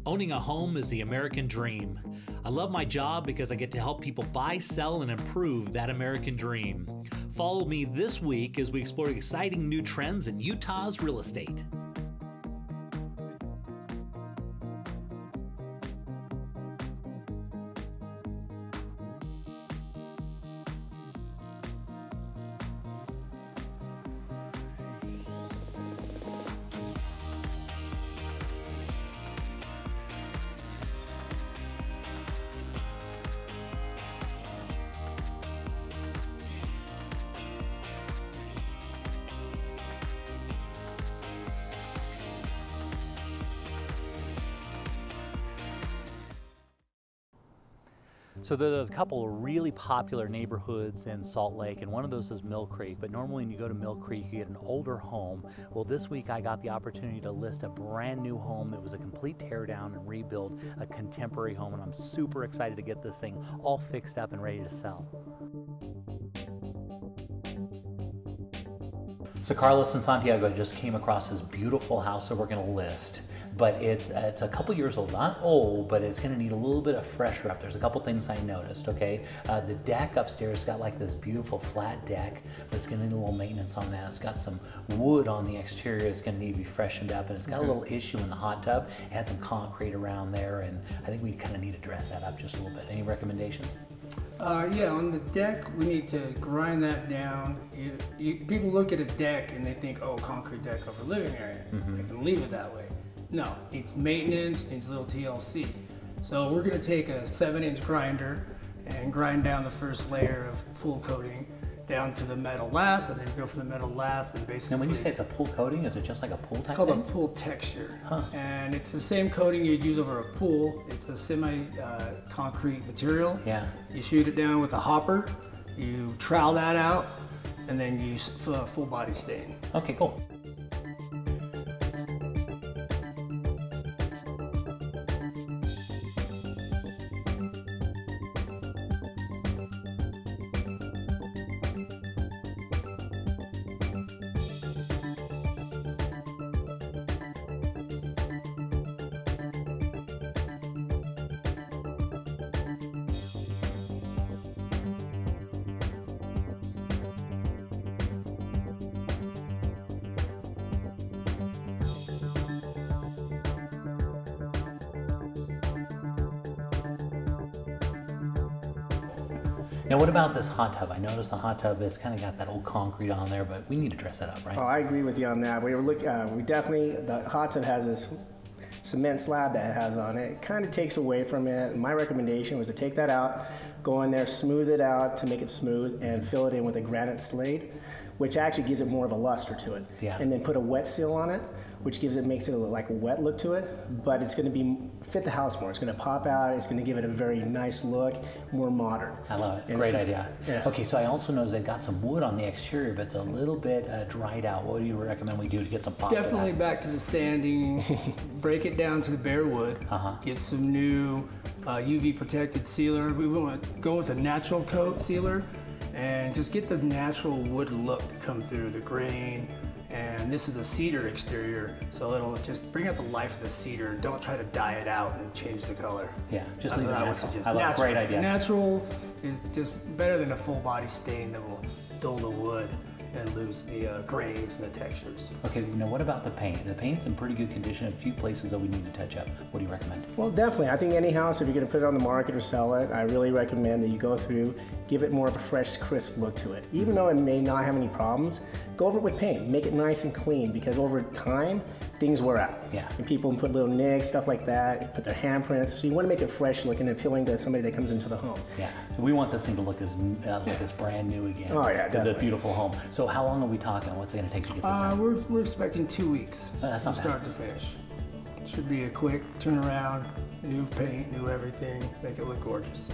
Owning a home is the American dream. I love my job because I get to help people buy, sell, and improve that American dream. Follow me this week as we explore exciting new trends in Utah's real estate. So there's a couple of really popular neighborhoods in Salt Lake, and one of those is Mill Creek. But normally when you go to Mill Creek, you get an older home. Well, this week I got the opportunity to list a brand new home that was a complete teardown and rebuild, a contemporary home, and I'm super excited to get this thing all fixed up and ready to sell. So Carlos and Santiago just came across this beautiful house that we're going to list. But it's a couple years old, not old, but it's gonna need a little bit of fresher up. There's a couple things I noticed, okay? The deck upstairs got like this beautiful flat deck, but it's gonna need a little maintenance on that. It's got some wood on the exterior, it's gonna need to be freshened up, and it's got a little issue in the hot tub. It had some concrete around there, and I think we kind of need to dress that up just a little bit. Any recommendations? Yeah, on the deck, we need to grind that down. People look at a deck and they think, oh, concrete deck over living area. They can leave it that way. No, it needs maintenance, needs a little TLC. So we're gonna take a 7-inch grinder and grind down the first layer of pool coating down to the metal lath, and then go from the metal lath and basically... And when you say it's a pool coating, is it just like a pool type It's called thing? a pool texture. Huh. And it's the same coating you'd use over a pool. It's a semi-concrete material. Yeah. You shoot it down with a hopper, you trowel that out, and then use full body stain. Okay, cool. Now what about this hot tub? I noticed the hot tub has kind of got that old concrete on there, but we need to dress that up, right? Oh, I agree with you on that. We definitely, the hot tub has this cement slab that it has on it. It kind of takes away from it. My recommendation was to take that out, go in there, smooth it out to make it smooth, and fill it in with a granite slate, which actually gives it more of a luster to it. Yeah. And then put a wet seal on it, which makes it like a wet look to it, but it's going to fit the house more. It's going to pop out. It's going to give it a very nice look, more modern. I love it. And Great idea. Yeah. Okay, so I also noticed they've got some wood on the exterior, but it's a little bit dried out. What do you recommend we do to get some pop? Definitely back to the sanding. Break it down to the bare wood. Get some new UV protected sealer. We want to go with a natural coat sealer and just get the natural wood look to come through the grain. And this is a cedar exterior, so it'll just bring out the life of the cedar. Don't try to dye it out and change the color. Yeah, just leave it natural. Just I love it. Great idea. Natural is just better than a full body stain that will dull the wood and lose the grains and the textures. Okay, now what about the paint? The paint's in pretty good condition. A few places that we need to touch up. What do you recommend? Well, definitely. I think any house, if you're going to put it on the market or sell it, I really recommend that you go through, give it more of a fresh, crisp look to it. Even though it may not have any problems, go over it with paint. Make it nice and clean, because over time, things wear out. Yeah. And people put little nicks, stuff like that, put their handprints. So you want to make it fresh looking and appealing to somebody that comes into the home. Yeah, we want this thing to look as like it's brand new again. Oh yeah, definitely. It's a beautiful home. So how long are we talking? What's it going to take to get this done? We're expecting 2 weeks from start to finish. Should be a quick turnaround, new paint, new everything, make it look gorgeous.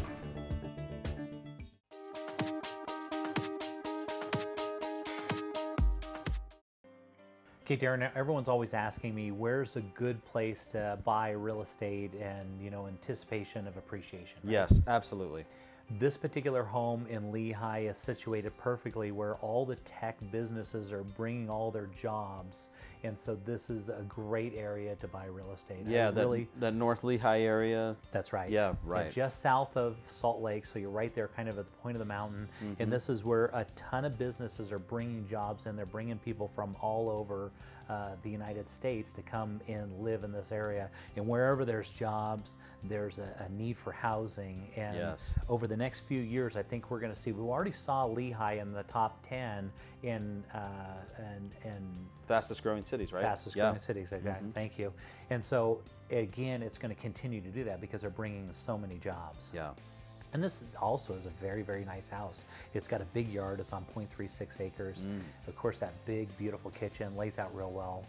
Okay, Darren, everyone's always asking me, where's a good place to buy real estate and, you know, anticipation of appreciation? Right? Yes, absolutely. This particular home in Lehigh is situated perfectly where all the tech businesses are bringing all their jobs, and so this is a great area to buy real estate. Yeah, that North Lehigh area. That's right. Yeah, right. Yeah, just south of Salt Lake, so you're right there kind of at the point of the mountain, and this is where a ton of businesses are bringing jobs in. They're bringing people from all over the United States to come and live in this area, and wherever there's jobs, there's a need for housing, and Yes. over the next few years, I think we're going to see. We already saw Lehigh in the top 10 in Fastest growing cities, right? fastest growing cities. Exactly. Thank you. And so again, it's going to continue to do that because they're bringing so many jobs. Yeah. And this also is a very, very nice house. It's got a big yard. It's on 0.36 acres. Of course, that big, beautiful kitchen lays out real well,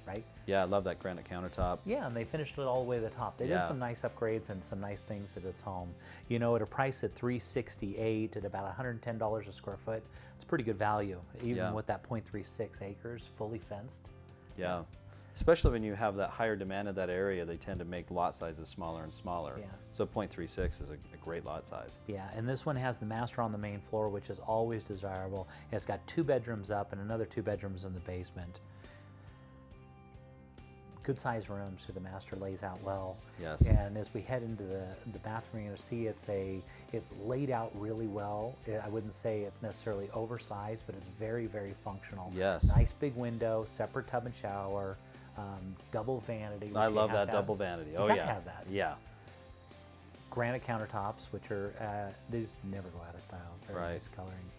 right? Yeah, I love that granite countertop. Yeah, and they finished it all the way to the top. They did Yeah. some nice upgrades and some nice things to this home. You know, at a price at $368 at about $110 a square foot, it's pretty good value, even Yeah. with that 0.36 acres, fully fenced. Yeah. Especially when you have that higher demand in that area, they tend to make lot sizes smaller and smaller. Yeah. So 0.36 is a great lot size. Yeah, and this one has the master on the main floor, which is always desirable. It's got 2 bedrooms up and another 2 bedrooms in the basement. Good sized rooms, so the master lays out well. Yes. And as we head into the bathroom, you're going to see it's laid out really well. I wouldn't say it's necessarily oversized, but it's very, very functional. Yes. Nice big window, separate tub and shower, double vanity. which I you love have that to double vanity. You Oh gotta yeah. have that. Yeah. Granite countertops, which are, these never go out of style. Very Right. nice coloring.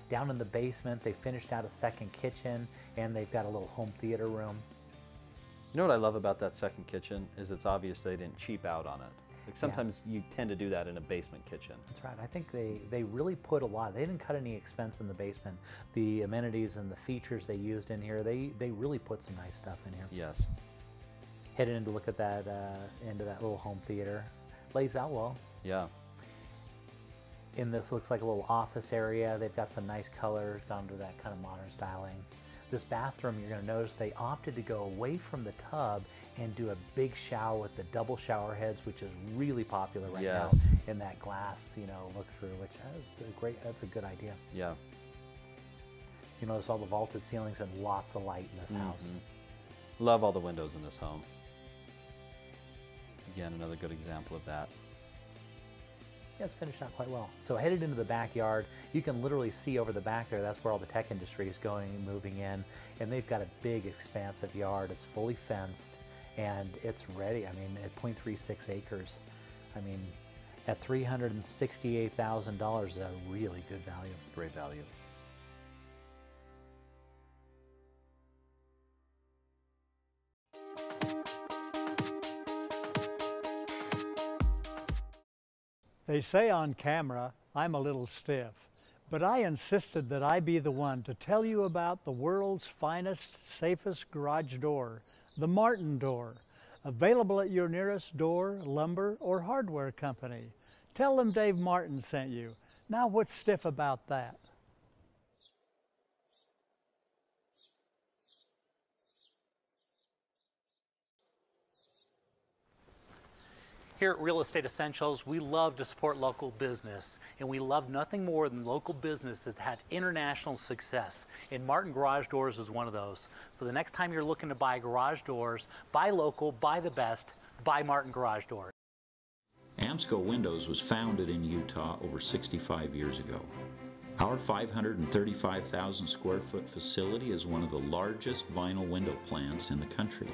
Down in the basement, they finished out a second kitchen, and they've got a little home theater room. You know what I love about that second kitchen is it's obvious they didn't cheap out on it. Like sometimes you tend to do that in a basement kitchen. That's right. I think they really put a lot. They didn't cut any expense in the basement. The amenities and the features they used in here, they really put some nice stuff in here. Yes. Headed in to look at that, into that little home theater. Lays out well. Yeah. In this looks like a little office area. They've got some nice colors, gone to that kind of modern styling. This bathroom, you're going to notice they opted to go away from the tub and do a big shower with the double shower heads, which is really popular right Yes. now in that glass, look through, which that's a good idea. Yeah. You notice all the vaulted ceilings and lots of light in this house. Love all the windows in this home. Again, another good example of that. Yeah, it's finished out quite well. So headed into the backyard, you can literally see over the back there, that's where all the tech industry is going and moving in. And they've got a big expansive yard. It's fully fenced and it's ready. I mean, at 0.36 acres, I mean, at $368,000 is a really good value. Great value. They say on camera I'm a little stiff, but I insisted that I be the one to tell you about the world's finest, safest garage door, the Martin Door, available at your nearest door, lumber, or hardware company. Tell them Dave Martin sent you. Now what's stiff about that? Here at Real Estate Essentials, we love to support local business, and we love nothing more than local business that's had international success. And Martin Garage Doors is one of those. So the next time you're looking to buy garage doors, buy local, buy the best, buy Martin Garage Doors. Amsco Windows was founded in Utah over 65 years ago. Our 535,000 square foot facility is one of the largest vinyl window plants in the country.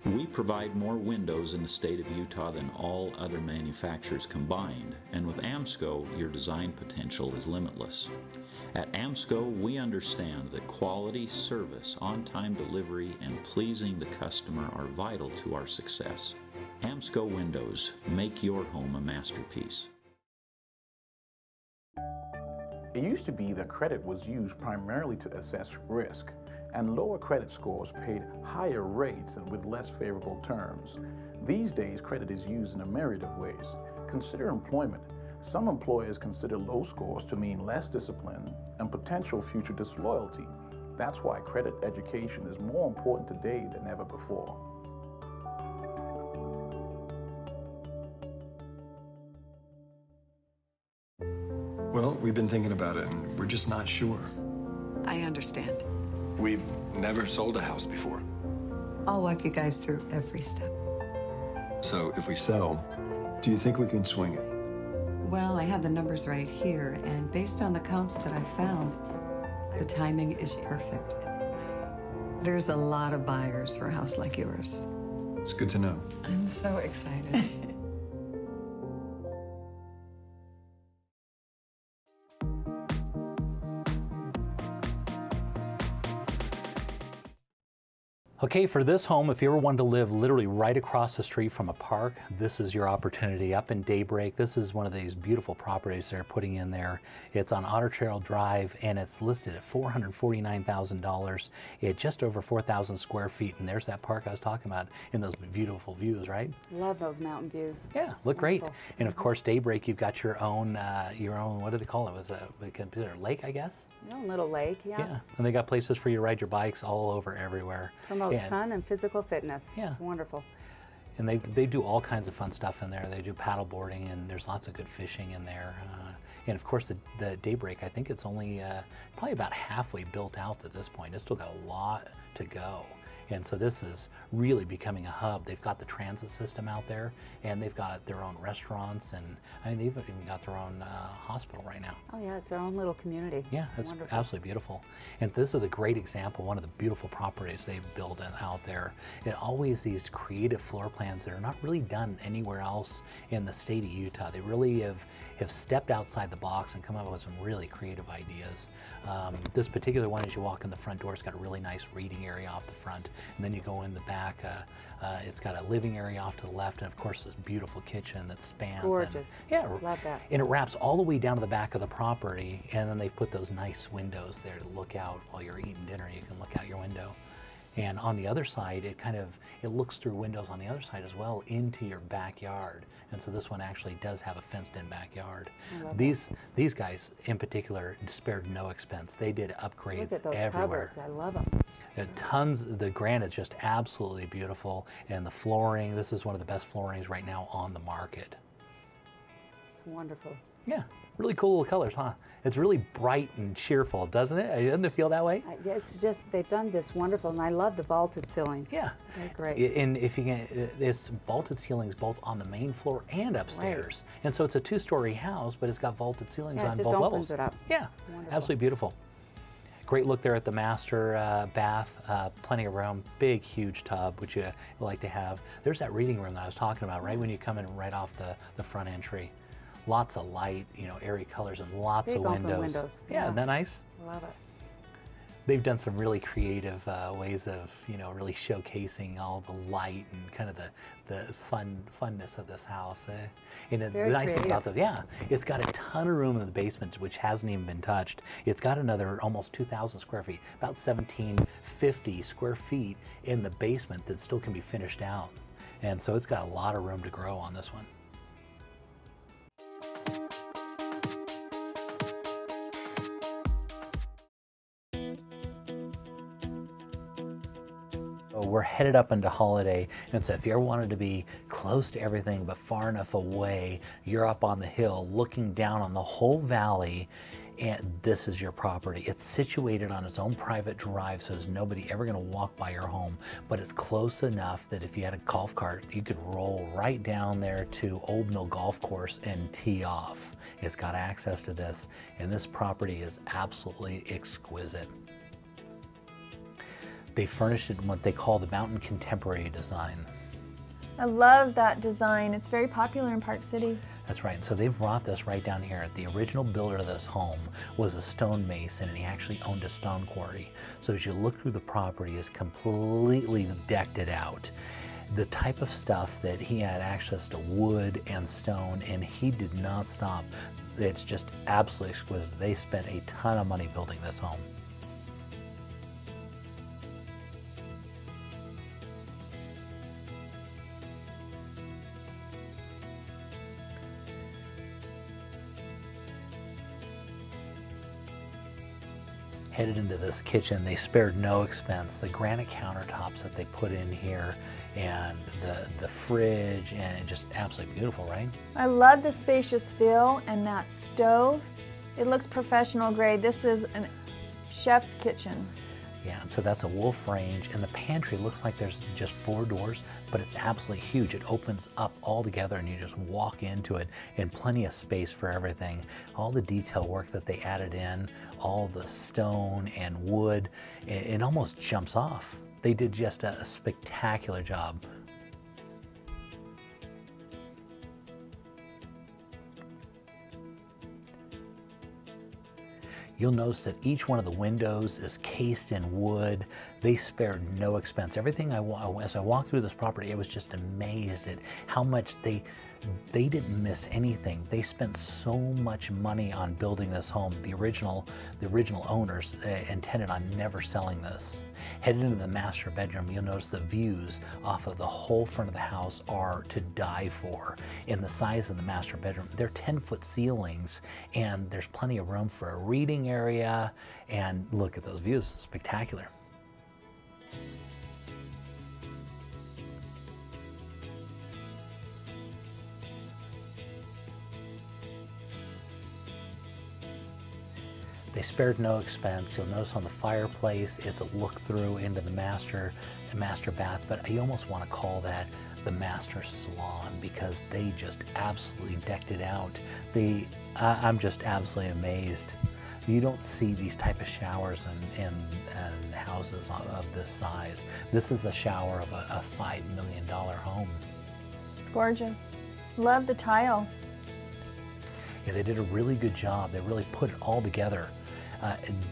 We provide more windows in the state of Utah than all other manufacturers combined, and with Amsco, your design potential is limitless. At Amsco, we understand that quality, service, on-time delivery, and pleasing the customer are vital to our success. Amsco Windows, make your home a masterpiece. It used to be that credit was used primarily to assess risk, and lower credit scores paid higher rates and with less favorable terms. These days, credit is used in a myriad of ways. Consider employment. Some employers consider low scores to mean less discipline and potential future disloyalty. That's why credit education is more important today than ever before. Well, we've been thinking about it, and we're just not sure. I understand. We've never sold a house before. I'll walk you guys through every step. So if we sell, do you think we can swing it? Well, I have the numbers right here, and based on the comps that I found, the timing is perfect. There's a lot of buyers for a house like yours. It's good to know. I'm so excited. Okay, for this home, if you ever wanted to live literally right across the street from a park, this is your opportunity. Up in Daybreak, this is one of these beautiful properties they're putting in there. It's on Otter Trail Drive, and it's listed at $449,000. It's just over 4,000 square feet, and there's that park I was talking about in those beautiful views, right? Love those mountain views. Yeah, It's look great. wonderful. And of course, Daybreak, you've got your own, what do they call it? Was it considered a lake, I guess? Your own little lake, yeah. Yeah, and they got places for you to ride your bikes all over everywhere. Promotes And- sun and physical fitness. Yeah. It's wonderful. And they do all kinds of fun stuff in there. They do paddle boarding, and there's lots of good fishing in there. And of course, the Daybreak, I think it's only probably about halfway built out at this point. It's still got a lot to go. And so this is really becoming a hub. They've got the transit system out there, and they've got their own restaurants, and I mean, they've even got their own hospital right now. Oh yeah, it's their own little community. Yeah, it's wonderful. absolutely beautiful. And this is a great example, one of the beautiful properties they've built out there. And always these creative floor plans that are not really done anywhere else in the state of Utah. They really have stepped outside the box and come up with some really creative ideas. This particular one, as you walk in the front door, it's got a really nice reading area off the front. And then you go in the back, it's got a living area off to the left, and of course this beautiful kitchen that spans. Gorgeous. Yeah, Love that. and it wraps all the way down to the back of the property, and then they've put those nice windows there to look out while you're eating dinner. You can look out your window. And on the other side, it looks through windows on the other side as well into your backyard. And so this one actually does have a fenced-in backyard. I love These guys in particular spared no expense. They did upgrades Look at those everywhere. cupboards. I love them. The granite's just absolutely beautiful, and the flooring, this is one of the best floorings right now on the market. It's wonderful. Yeah, really cool little colors, huh? It's really bright and cheerful, doesn't it? Doesn't it feel that way? Yeah, it's just, they've done this wonderful, and I love the vaulted ceilings. Yeah. They're great. And if you can, it's vaulted ceilings both on the main floor and upstairs. And so it's a two-story house, but it's got vaulted ceilings Yeah, on it just both opens levels. it up. Yeah, It's wonderful. absolutely beautiful. Great look there at the master bath, plenty of room, big, huge tub, which you like to have. There's that reading room that I was talking about, right when you come in right off the front entry. Lots of light, airy colors, and lots Big of open windows. windows. Yeah, isn't that nice? Love it. They've done some really creative ways of, really showcasing all the light and kind of the funness of this house. And the Very nice thing about creative. it's got a ton of room in the basement, which hasn't even been touched. It's got another almost 2,000 square feet, about 1,750 square feet in the basement that still can be finished out. And so it's got a lot of room to grow on this one. We're headed up into Holiday, and so if you ever wanted to be close to everything but far enough away, you're up on the hill looking down on the whole valley, and this is your property. It's situated on its own private drive, so there's nobody ever going to walk by your home, but it's close enough that if you had a golf cart, you could roll right down there to Old Mill Golf Course and tee off. It's got access to this, and this property is absolutely exquisite. They furnished it in what they call the Mountain Contemporary design. I love that design. It's very popular in Park City. That's right. So they've brought this right down here. The original builder of this home was a stonemason, and he actually owned a stone quarry. So as you look through the property, he's completely decked it out. The type of stuff that he had access to wood and stone, and he did not stop. It's just absolutely exquisite. They spent a ton of money building this home. Headed into this kitchen, they spared no expense. The granite countertops that they put in here, and the fridge, and just absolutely beautiful, right? I love the spacious feel, and that stove It looks professional grade. This is a chef's kitchen. Yeah, and so that's a wolf range, and the pantry looks like there's just 4 doors, but it's absolutely huge. It opens up all together and you just walk into it, and plenty of space for everything. All the detail work that they added in, all the stone and wood, it almost jumps off. They did just a spectacular job. You'll notice that each one of the windows is cased in wood. They spared no expense. Everything as I walked through this property, I was just amazed at how much they didn't miss anything. They spent so much money on building this home. The original owners intended on never selling this. Headed into the master bedroom, you'll notice the views off of the whole front of the house are to die for. In the size of the master bedroom, they're 10-foot ceilings, and there's plenty of room for a reading area. And look at those views, spectacular. They spared no expense. You'll notice on the fireplace, it's a look through into the master bath, but I almost want to call that the master salon because they just absolutely decked it out. I'm just absolutely amazed. You don't see these type of showers in houses of this size. This is the shower of a $5 million home. It's gorgeous. Love the tile. Yeah, they did a really good job. They really put it all together.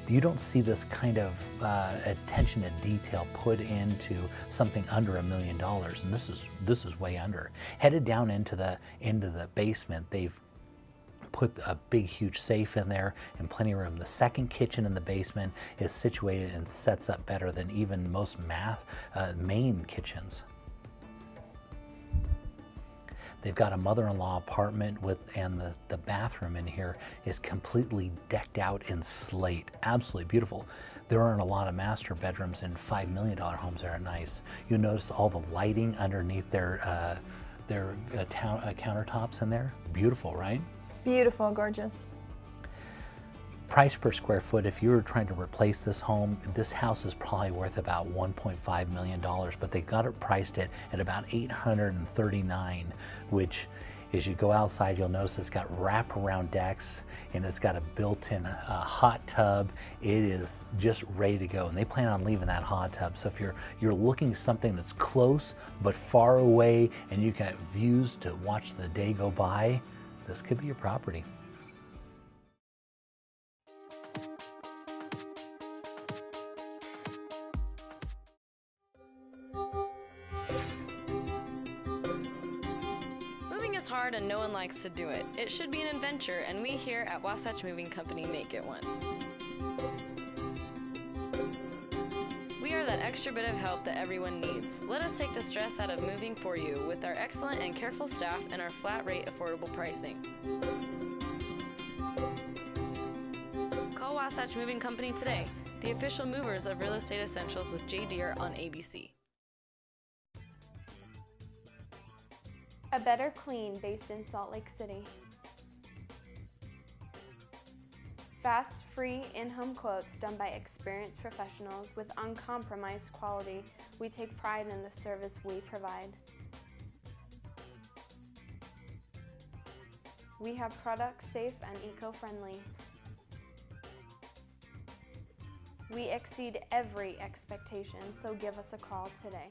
You don't see this kind of attention to detail put into something under $1 million, and this is way under. Headed down into the basement, they've put a big, huge safe in there and plenty of room. The second kitchen in the basement is situated and sets up better than even most main kitchens. They've got a mother-in-law apartment and the bathroom in here is completely decked out in slate. Absolutely beautiful. There aren't a lot of master bedrooms in $5 million homes that are nice. You'll notice all the lighting underneath their countertops in there. Beautiful, right? Beautiful, gorgeous. Price per square foot, if you were trying to replace this home, this house is probably worth about $1.5 million, but they got it priced at about $839, which as you go outside, you'll notice it's got wraparound decks and it's got a built-in hot tub. It is just ready to go, and they plan on leaving that hot tub. So if you're looking something that's close but far away and you got views to watch the day go by, this could be your property. Hard and no one likes to do it. It should be an adventure, and we here at Wasatch Moving Company make it one. We are that extra bit of help that everyone needs. Let us take the stress out of moving for you with our excellent and careful staff and our flat rate affordable pricing. Call Wasatch Moving Company today, the official movers of Real Estate Essentials with Jay Deere on ABC. A Better Clean based in Salt Lake City. Fast, free, in-home quotes done by experienced professionals with uncompromised quality. We take pride in the service we provide. We have products safe and eco-friendly. We exceed every expectation, so give us a call today.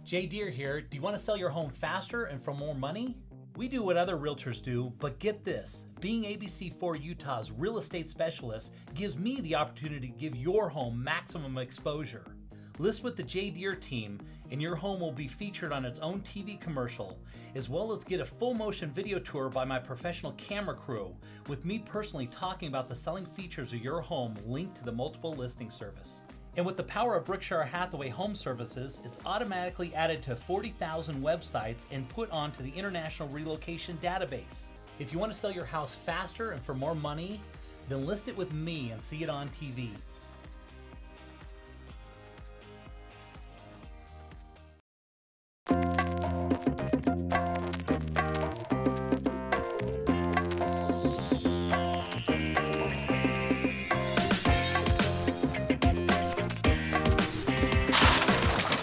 Jay Deere here. Do you want to sell your home faster and for more money? We do what other realtors do, but get this. Being ABC4 Utah's real estate specialist gives me the opportunity to give your home maximum exposure. List with the Jay Deere team and your home will be featured on its own TV commercial, as well as get a full motion video tour by my professional camera crew, with me personally talking about the selling features of your home linked to the multiple listing service. And with the power of Berkshire Hathaway Home Services, it's automatically added to 40,000 websites and put onto the International Relocation Database. If you want to sell your house faster and for more money, then list it with me and see it on TV.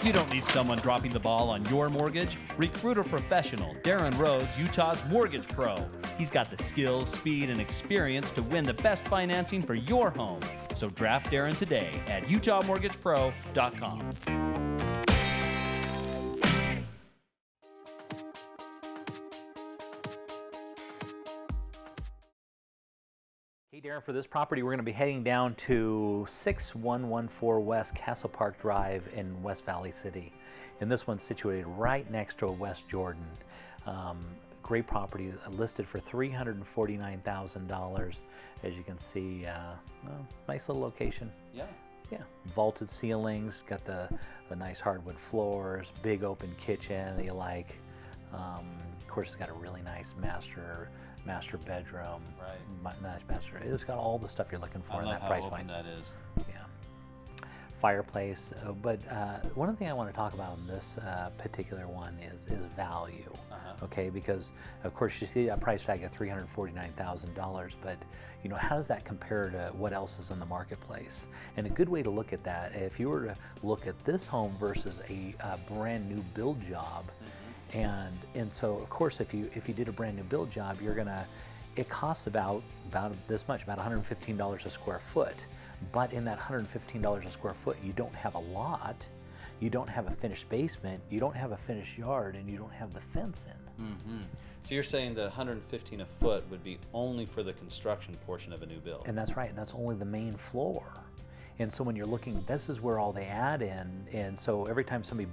You don't need someone dropping the ball on your mortgage. Recruit a professional. Darren Rhodes, Utah's Mortgage Pro. He's got the skills, speed, and experience to win the best financing for your home. So draft Darren today at utahmortgagepro.com. Hey Darren, for this property we're going to be heading down to 6114 West Castle Park Drive in West Valley City. And this one's situated right next to West Jordan. Great property, listed for $349,000. As you can see, well, nice little location. Yeah. Yeah, vaulted ceilings, got the nice hardwood floors, big open kitchen that you like. Of course, it's got a really nice master bedroom. Right. Nice master. It's got all the stuff you're looking for in that price point. That is. Yeah. Fireplace. But one thing I want to talk about in this particular one is value. Okay, because of course you see a price tag of $349,000, but you know, how does that compare to what else is in the marketplace? And a good way to look at that, if you were to look at this home versus a brand new build job, and so of course if you did a brand new build job, it costs about this much, about $115 a square foot. But in that $115 a square foot, you don't have a lot, you don't have a finished basement, you don't have a finished yard, and you don't have the fence in. So you're saying that $115 a foot would be only for the construction portion of a new build? And that's right, and that's only the main floor. And so when you're looking, this is where all they add in, and so every time somebody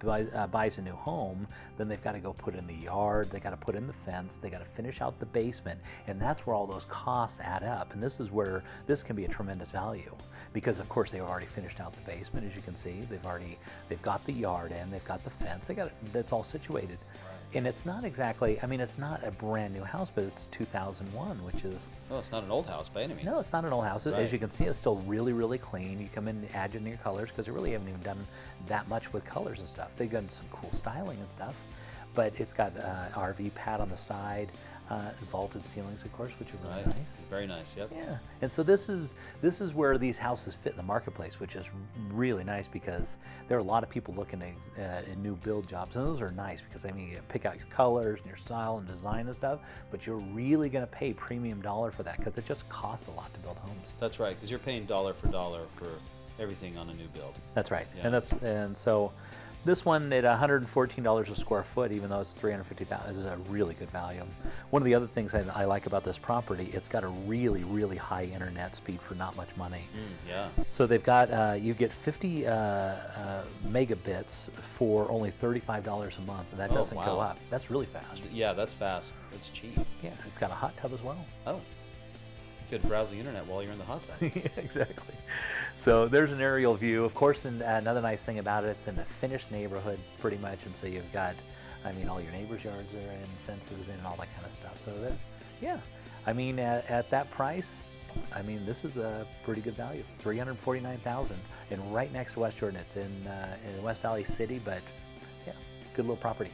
buys a new home, then they've got to go put in the yard, they got to put in the fence, they got to finish out the basement, and that's where all those costs add up. And this is where this can be a tremendous value, because of course they've already finished out the basement, as you can see. They've got the yard in, they've got the fence, that's all situated. And it's not exactly, I mean, it's not a brand new house, but it's 2001, which is... Well, it's not an old house by any means. No, it's not an old house. Right. As you can see, it's still really, really clean. You come in and add in your colors, because they really haven't even done that much with colors and stuff. They've done some cool styling and stuff, but it's got RV pad on the side, vaulted ceilings, of course, which are really nice. Very nice, yep. Yeah, and so this is where these houses fit in the marketplace, which is really nice, because there are a lot of people looking at new build jobs, and those are nice because I mean, you pick out your colors and your style and design and stuff, but you're really going to pay premium dollar for that, because it just costs a lot to build homes. That's right, because you're paying dollar for dollar for everything on a new build. That's right, Yeah. and so this one at $114 a square foot, even though it's $350,000, is a really good value. One of the other things I like about this property, it's got a really, really high internet speed for not much money. Yeah. So they've got, you get 50 megabits for only $35 a month, and that doesn't go up. That's really fast. Yeah, that's fast. It's cheap. Yeah, it's got a hot tub as well. Oh. You could browse the internet while you're in the hot tub. Yeah, exactly. So there's an aerial view. Of course, and another nice thing about it, it's in a finished neighborhood pretty much, and so you've got, I mean, all your neighbors' yards are in, fences in, and all that kind of stuff. So that, yeah, I mean, at that price, I mean, this is a pretty good value, $349,000, and right next to West Jordan. It's in West Valley City, but yeah, good little property.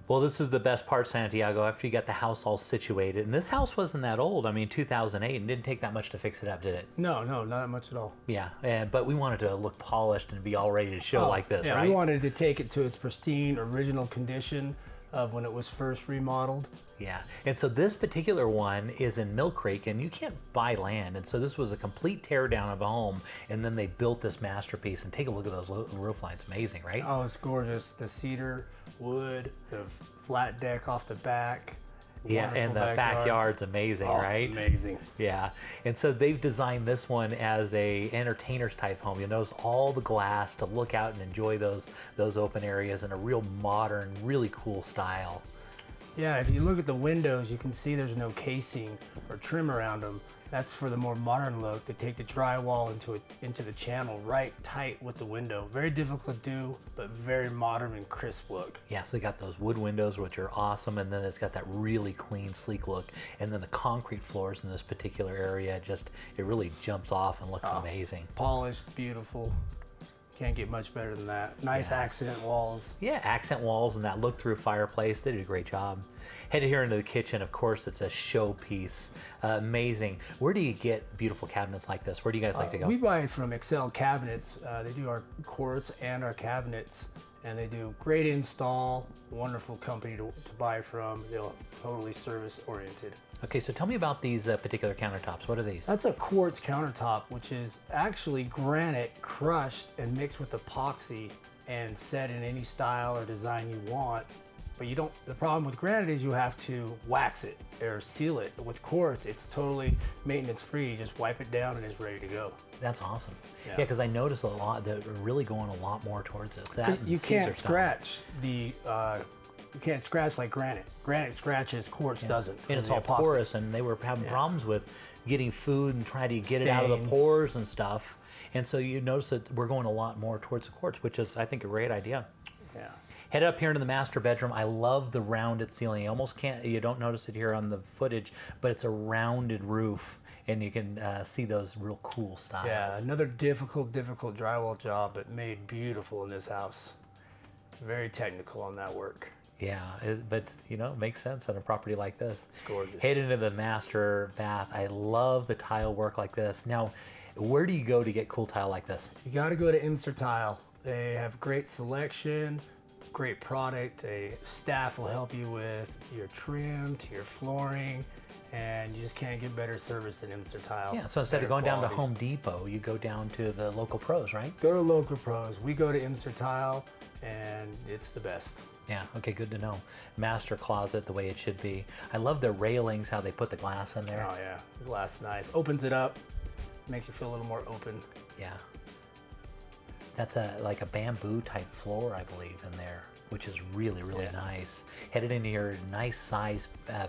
Well, this is the best part, Santiago, after you got the house all situated. And this house wasn't that old. I mean, 2008, and didn't take that much to fix it up, did it? No, not that much at all. Yeah, but we wanted to look polished and be all ready to show like this, right? We wanted to take it to its pristine, original condition of when it was first remodeled. Yeah, and so this particular one is in Mill Creek, and you can't buy land, and so this was a complete tear down of a home, and then they built this masterpiece. And take a look at those roof lines. Amazing, right? Oh, it's gorgeous. The cedar wood, the flat deck off the back. Yeah, and the backyard's amazing, right? Amazing. Yeah, and so they've designed this one as a entertainer's type home. You notice all the glass to look out and enjoy those open areas in a real modern, really cool style. Yeah, if you look at the windows, you can see there's no casing or trim around them. That's for the more modern look. They take the drywall into the channel right tight with the window. Very difficult to do, but very modern and crisp look. Yeah, so they got those wood windows, which are awesome, and then it's got that really clean, sleek look. And then the concrete floors in this particular area, it really jumps off and looks amazing. Polished, beautiful. Can't get much better than that. Nice accent walls. Yeah, accent walls and that look-through fireplace. They did a great job. Headed here into the kitchen, of course, it's a showpiece. Amazing. Where do you get beautiful cabinets like this? Where do you guys like to go? We buy it from Excel Cabinets. They do our quartz and our cabinets, and they do great install. Wonderful company to buy from. They're totally service-oriented. Okay, so tell me about these particular countertops. What are these? That's a quartz countertop, which is actually granite crushed and mixed with epoxy and set in any style or design you want. But you don't, the problem with granite is you have to wax it or seal it. With quartz, it's totally maintenance free. You just wipe it down and it's ready to go. That's awesome. Yeah, because I noticed a lot that are really going a lot more towards this. That you can't scratch the, you can't scratch like granite. Granite scratches, quartz doesn't. And it's all porous, and they were having problems with getting food and trying to get it out of the pores and stuff. And so you notice that we're going a lot more towards the quartz, which is, I think, a great idea. Yeah. Head up here into the master bedroom. I love the rounded ceiling. You almost can't, you don't notice it here on the footage, but it's a rounded roof, and you can see those real cool styles. Yeah, another difficult drywall job, but made beautiful in this house. Very technical on that work. Yeah, but you know, it makes sense on a property like this. It's gorgeous. Head into the master bath. I love the tile work like this. Now, where do you go to get cool tile like this? You got to go to Imster Tile. They have great selection, great product. A staff will help you with your trim to your flooring, and you just can't get better service than Imster Tile. Yeah, so instead of going down to Home Depot, you go down to the local pros, right? Go to local pros. We go to Imster Tile, and it's the best. Yeah, okay, good to know. Master closet the way it should be. I love the railings, how they put the glass in there. Oh yeah, the glass is nice. Opens it up, makes you feel a little more open. Yeah. That's like a bamboo type floor, I believe, in there, which is really, really nice. Headed into your nice size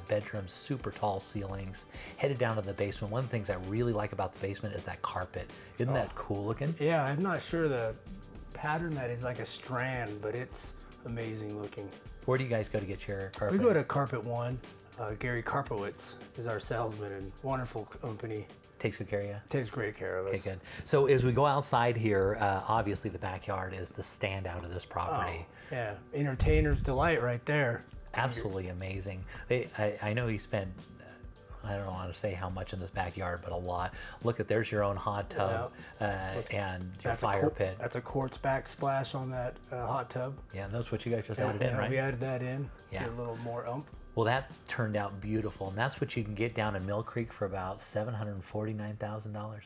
bedroom, super tall ceilings. Headed down to the basement. One of the things I really like about the basement is that carpet. Isn't that cool looking? Yeah, I'm not sure the pattern that is like a strand, but it's amazing looking. Where do you guys go to get your carpet? We go to Carpet One. Gary Karpowitz is our salesman, and wonderful company. Takes good care of you? Takes great care of us. Okay, good. So as we go outside here, obviously the backyard is the standout of this property. Oh, yeah, entertainer's delight right there. Absolutely amazing. I know you spent, I don't want to say how much in this backyard, but a lot. Look at, there's your own hot tub and your fire pit. That's a quartz backsplash on that hot tub. Yeah, and that's what you guys just added in, right? We added that in. Yeah. Get a little more oomph. Well, that turned out beautiful, and that's what you can get down in Mill Creek for about $749,000.